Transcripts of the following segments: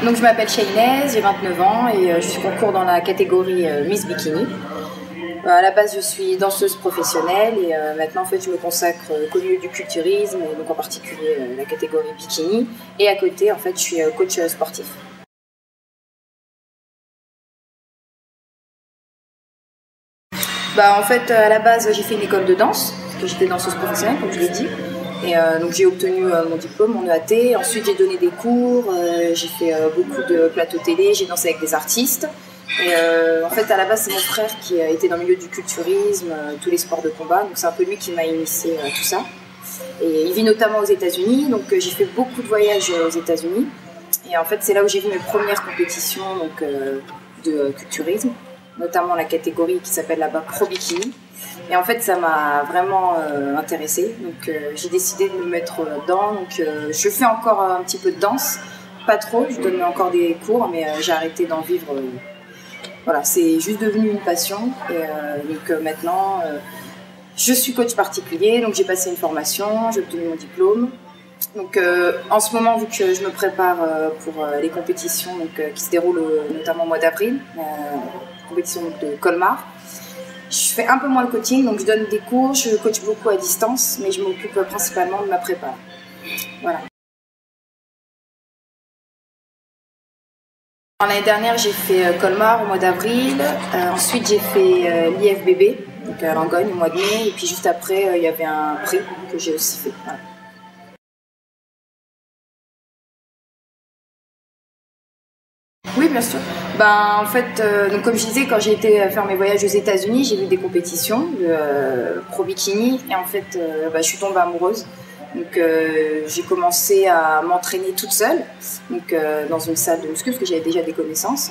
Donc je m'appelle Shaynez, j'ai 29 ans et je suis concours dans la catégorie Miss Bikini. À la base je suis danseuse professionnelle et maintenant en fait je me consacre qu'au milieu du culturisme, et donc en particulier la catégorie bikini. Et à côté en fait je suis coach sportif. En fait à la base j'ai fait une école de danse, parce que j'étais danseuse professionnelle comme je l'ai dit. Et donc j'ai obtenu mon diplôme, mon EAT. Ensuite j'ai donné des cours, j'ai fait beaucoup de plateaux télé, j'ai dansé avec des artistes. Et en fait à la base c'est mon frère qui était dans le milieu du culturisme, tous les sports de combat. Donc c'est un peu lui qui m'a initié tout ça. Et il vit notamment aux États-Unis, donc j'ai fait beaucoup de voyages aux États-Unis. Et en fait c'est là où j'ai vu mes premières compétitions donc, de culturisme, notamment la catégorie qui s'appelle là-bas Pro Bikini. Et en fait, ça m'a vraiment intéressée. Donc, j'ai décidé de me mettre là-dedans. Donc, je fais encore un petit peu de danse, pas trop. Je donne encore des cours, mais j'ai arrêté d'en vivre. Voilà, c'est juste devenu une passion. Et donc, maintenant, je suis coach particulier. Donc, j'ai passé une formation, j'ai obtenu mon diplôme. Donc, en ce moment, vu que je me prépare pour les compétitions donc, qui se déroulent notamment au mois d'avril, compétition de Colmar. Je fais un peu moins de coaching, donc je donne des cours, je coach beaucoup à distance, mais je m'occupe principalement de ma prépa. Voilà. L'année dernière, j'ai fait Colmar au mois d'avril. Ensuite, j'ai fait l'IFBB, donc à Langogne au mois de mai. Et puis juste après, il y avait un prix que j'ai aussi fait. Voilà. Oui, bien sûr. En fait, donc comme je disais, quand j'ai été faire mes voyages aux États-Unis, j'ai vu des compétitions de pro bikini et en fait, je suis tombée amoureuse. Donc, j'ai commencé à m'entraîner toute seule, donc dans une salle de muscu parce que j'avais déjà des connaissances.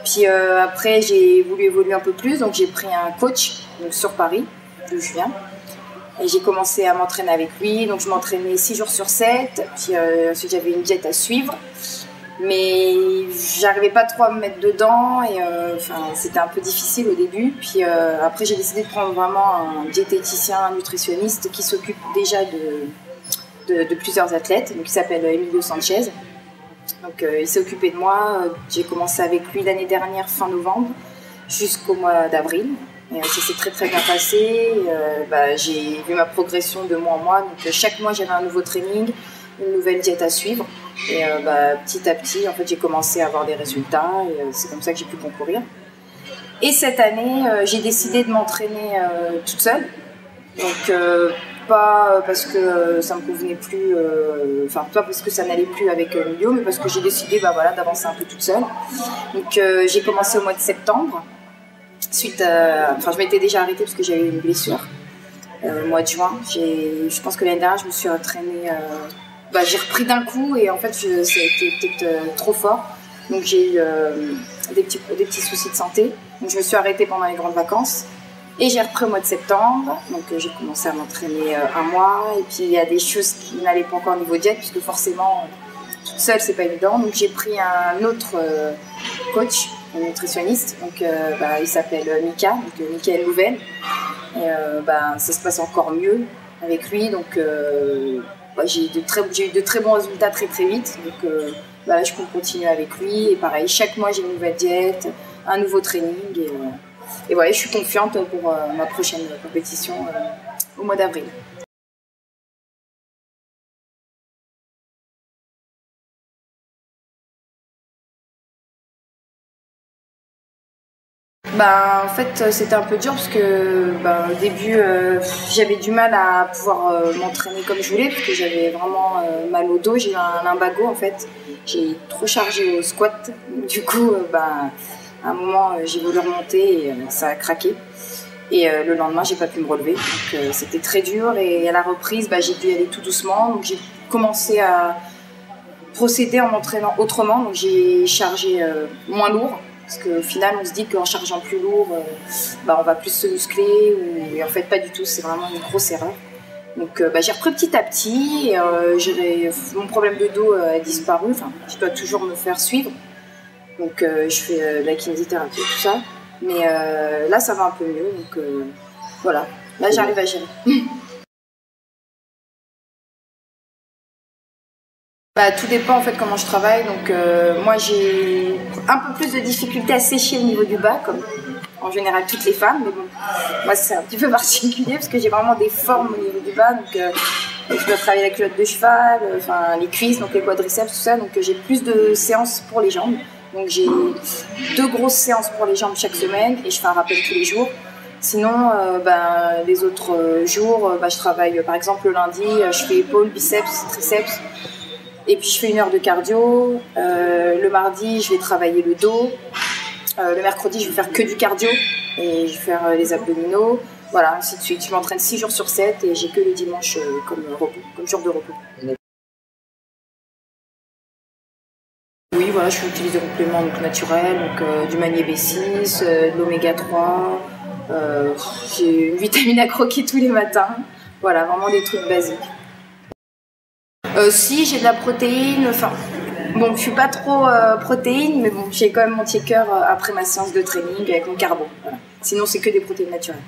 Puis après, j'ai voulu évoluer un peu plus, donc j'ai pris un coach donc, sur Paris, d'où je viens. Et j'ai commencé à m'entraîner avec lui, donc je m'entraînais 6 jours sur 7. Puis ensuite, j'avais une diète à suivre. Mais j'arrivais pas trop à me mettre dedans et c'était un peu difficile au début. Puis après j'ai décidé de prendre vraiment un diététicien, un nutritionniste qui s'occupe déjà de plusieurs athlètes, donc il s'appelle Emilio Sanchez. Donc il s'est occupé de moi. J'ai commencé avec lui l'année dernière fin novembre jusqu'au mois d'avril. Et ça s'est très très bien passé. J'ai vu ma progression de mois en mois. Donc chaque mois j'avais un nouveau training, une nouvelle diète à suivre. Et petit à petit, en fait, j'ai commencé à avoir des résultats et c'est comme ça que j'ai pu concourir. Et cette année, j'ai décidé de m'entraîner toute seule. Donc, pas parce que ça me convenait plus, pas parce que ça n'allait plus avec Emilio, mais parce que j'ai décidé d'avancer un peu toute seule. Donc, j'ai commencé au mois de septembre. Je m'étais déjà arrêtée parce que j'avais eu une blessure au mois de juin. Je pense que l'année dernière, je me suis entraînée. J'ai repris d'un coup et en fait ça a été peut-être trop fort, donc j'ai eu des petits soucis de santé, donc je me suis arrêtée pendant les grandes vacances et j'ai repris au mois de septembre. Donc j'ai commencé à m'entraîner un mois et puis il y a des choses qui n'allaient pas encore au niveau diète puisque forcément toute seule c'est pas évident, donc j'ai pris un autre coach, un nutritionniste, donc il s'appelle Mika, donc Michael Louvel, et ça se passe encore mieux avec lui, donc j'ai eu de très bons résultats très très vite, donc je peux continuer avec lui. Et pareil, chaque mois j'ai une nouvelle diète, un nouveau training et voilà, je suis confiante pour ma prochaine compétition au mois d'avril. En fait, c'était un peu dur parce que au début, j'avais du mal à pouvoir m'entraîner comme je voulais parce que j'avais vraiment mal au dos. J'ai eu un lumbago en fait. J'ai trop chargé au squat. Du coup, à un moment, j'ai voulu remonter et ça a craqué. Et le lendemain, j'ai pas pu me relever. Donc, c'était très dur. Et à la reprise, j'ai dû y aller tout doucement. Donc, j'ai commencé à procéder en m'entraînant autrement. Donc, j'ai chargé moins lourd. Parce qu'au final, on se dit qu'en chargeant plus lourd, on va plus se muscler. Et en fait, pas du tout. C'est vraiment une grosse erreur. Donc, j'ai repris petit à petit. Mon problème de dos a disparu. Enfin, je dois toujours me faire suivre. Donc, je fais de la kinésithérapie, tout ça. Mais là, ça va un peu mieux. Donc, voilà. Là, j'arrive à gérer. Bah, tout dépend en fait comment je travaille. Donc moi j'ai un peu plus de difficulté à sécher au niveau du bas, comme en général toutes les femmes. Mais bon, moi c'est un petit peu particulier parce que j'ai vraiment des formes au niveau du bas. Donc je dois travailler la culotte de cheval, enfin les cuisses, donc les quadriceps, tout ça. Donc j'ai plus de séances pour les jambes. Donc j'ai 2 grosses séances pour les jambes chaque semaine et je fais un rappel tous les jours. Sinon, les autres jours, je travaille par exemple le lundi, je fais épaules, biceps, triceps. Et puis je fais 1 heure de cardio. Le mardi, je vais travailler le dos. Le mercredi, je vais faire que du cardio et je vais faire les abdominaux. Voilà, ainsi de suite. Je m'entraîne 6 jours sur 7 et j'ai que le dimanche comme jour de repos. Oui, voilà, je utilise des compléments naturels, donc du magné B6, de l'oméga 3. J'ai une vitamine à croquer tous les matins. Voilà, vraiment des trucs basiques. Si, j'ai de la protéine, enfin, bon, je suis pas trop protéine, mais bon, j'ai quand même mon shaker après ma séance de training avec mon carbo. Voilà. Sinon, c'est que des protéines naturelles.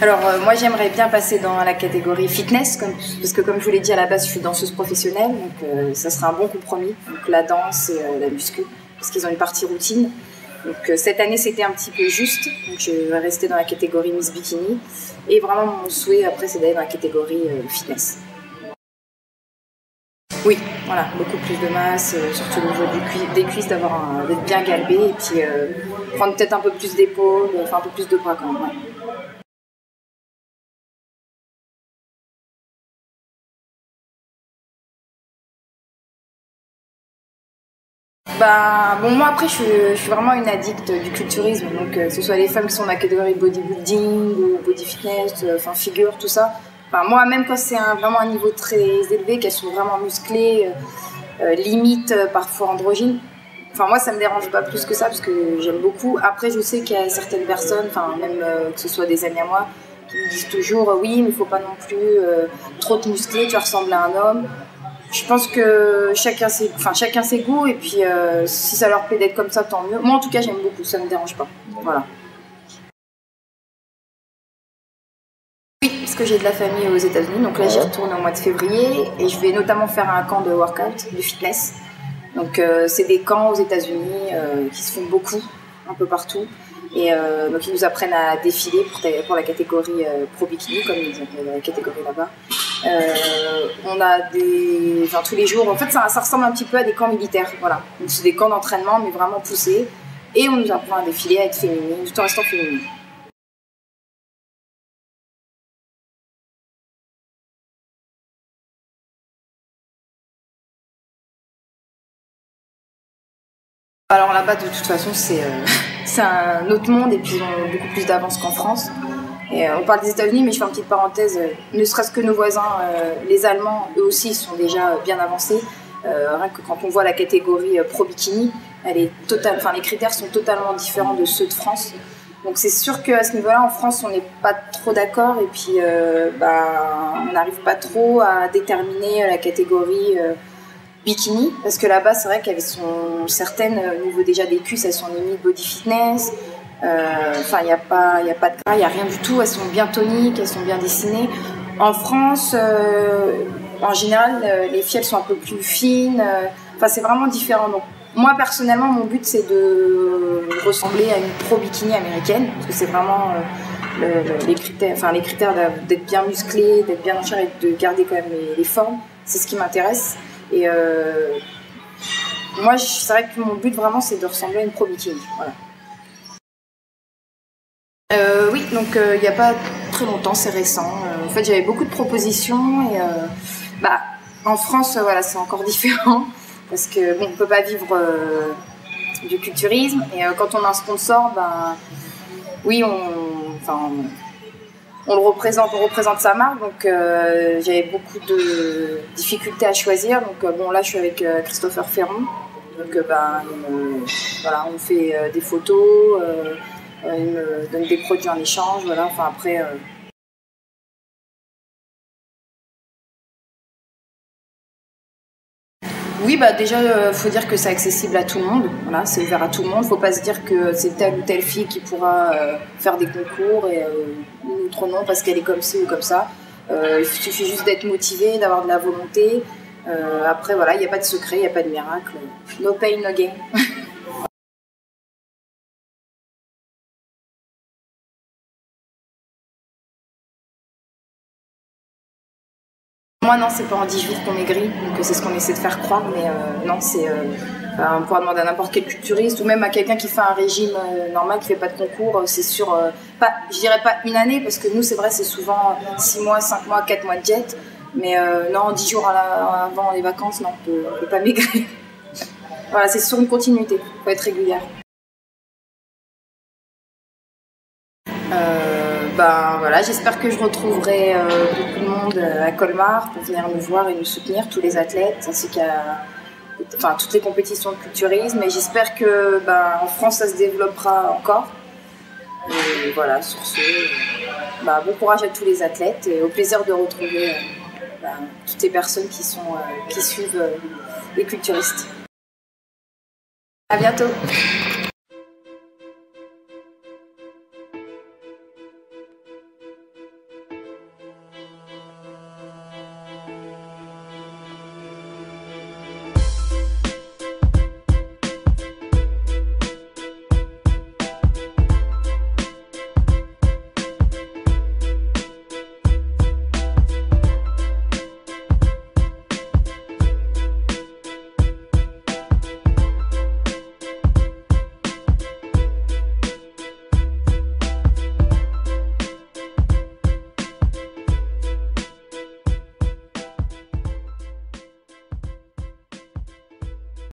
Alors, moi, j'aimerais bien passer dans la catégorie fitness, parce que comme je vous l'ai dit à la base, je suis danseuse professionnelle, donc ça sera un bon compromis. Donc la danse et la muscu, parce qu'ils ont une partie routine. Donc cette année c'était un petit peu juste, donc je vais rester dans la catégorie Miss Bikini et vraiment mon souhait après c'est d'aller dans la catégorie fitness. Oui, voilà, beaucoup plus de masse, surtout au niveau des cuisses, d'être bien galbé et puis prendre peut-être un peu plus d'épaules, enfin un peu plus de bras quand même. Ouais. Bon, moi après je suis vraiment une addict du culturisme, donc que ce soit les femmes qui sont dans la catégorie bodybuilding ou body fitness, enfin figure, tout ça. Enfin, moi même quand c'est vraiment un niveau très élevé, qu'elles sont vraiment musclées, limite parfois androgynes, enfin moi ça me dérange pas plus que ça parce que j'aime beaucoup. Après je sais qu'il y a certaines personnes, enfin même que ce soit des amis à moi, qui me disent toujours oui mais il faut pas non plus trop te muscler, tu vas ressembler à un homme. Je pense que chacun ses goûts et puis si ça leur plaît d'être comme ça, tant mieux. Moi en tout cas j'aime beaucoup, ça me dérange pas. Voilà. Oui, parce que j'ai de la famille aux États-Unis, donc là j'y retourne au mois de février et je vais notamment faire un camp de workout, de fitness. Donc c'est des camps aux États-Unis qui se font beaucoup, un peu partout. Et donc ils nous apprennent à défiler pour la catégorie pro bikini, comme ils appellent la catégorie là-bas. On a tous les jours, en fait ça ressemble un petit peu à des camps militaires, voilà. Donc c'est des camps d'entraînement mais vraiment poussés. Et on nous apprend à défiler, à être féminine, tout en restant féminine. Alors là-bas de toute façon c'est un autre monde et puis ils ont beaucoup plus d'avance qu'en France. Et on parle des États-Unis, mais je fais une petite parenthèse, ne serait-ce que nos voisins, les Allemands, eux aussi, ils sont déjà bien avancés. Rien que quand on voit la catégorie pro bikini, les critères sont totalement différents de ceux de France. Donc c'est sûr qu'à ce niveau-là, en France, on n'est pas trop d'accord et puis on n'arrive pas trop à déterminer la catégorie bikini, parce que là-bas, c'est vrai qu'elles sont certaines, au niveau déjà des cuisses, elles sont limite body fitness. Il n'y a pas de gras, il n'y a rien du tout. Elles sont bien toniques, elles sont bien dessinées. En France, en général, les filles elles sont un peu plus fines. C'est vraiment différent. Donc, moi personnellement, mon but c'est de ressembler à une pro bikini américaine, parce que c'est vraiment les critères d'être bien musclé, d'être bien en chair et de garder quand même les formes. C'est ce qui m'intéresse. Et moi, c'est vrai que mon but vraiment c'est de ressembler à une pro bikini. Voilà. Oui, donc il n'y a pas très longtemps, c'est récent. En fait, j'avais beaucoup de propositions et en France, voilà, c'est encore différent parce que on peut pas vivre du culturisme et quand on a un sponsor, oui, on représente sa marque, donc j'avais beaucoup de difficultés à choisir. Donc là, je suis avec Christopher Ferron, donc voilà, on fait des photos. Il me donne des produits en échange, voilà. Après. Oui, déjà, faut dire que c'est accessible à tout le monde. Voilà, c'est ouvert à tout le monde. Faut pas se dire que c'est telle ou telle fille qui pourra faire des concours et l'autre non parce qu'elle est comme ci ou comme ça. Il suffit juste d'être motivé, d'avoir de la volonté. Après, voilà, il n'y a pas de secret, il n'y a pas de miracle. No pain, no gain. Moi, non, c'est pas en 10 jours qu'on maigrit, donc c'est ce qu'on essaie de faire croire, mais non, c'est. On pourra demander à n'importe quel culturiste ou même à quelqu'un qui fait un régime normal, qui fait pas de concours, c'est sûr, je dirais pas une année, parce que nous, c'est vrai, c'est souvent 6 mois, 5 mois, 4 mois de diète, mais non, 10 jours avant les vacances, non, on peut pas maigrir. Voilà, c'est sur une continuité, il faut être régulière. Voilà, j'espère que je retrouverai beaucoup de monde à Colmar pour venir nous voir et nous soutenir, tous les athlètes, ainsi qu'à toutes les compétitions de culturisme. Et j'espère que en France, ça se développera encore. Et voilà, sur ce, bon courage à tous les athlètes et au plaisir de retrouver toutes les personnes qui suivent les culturistes. À bientôt.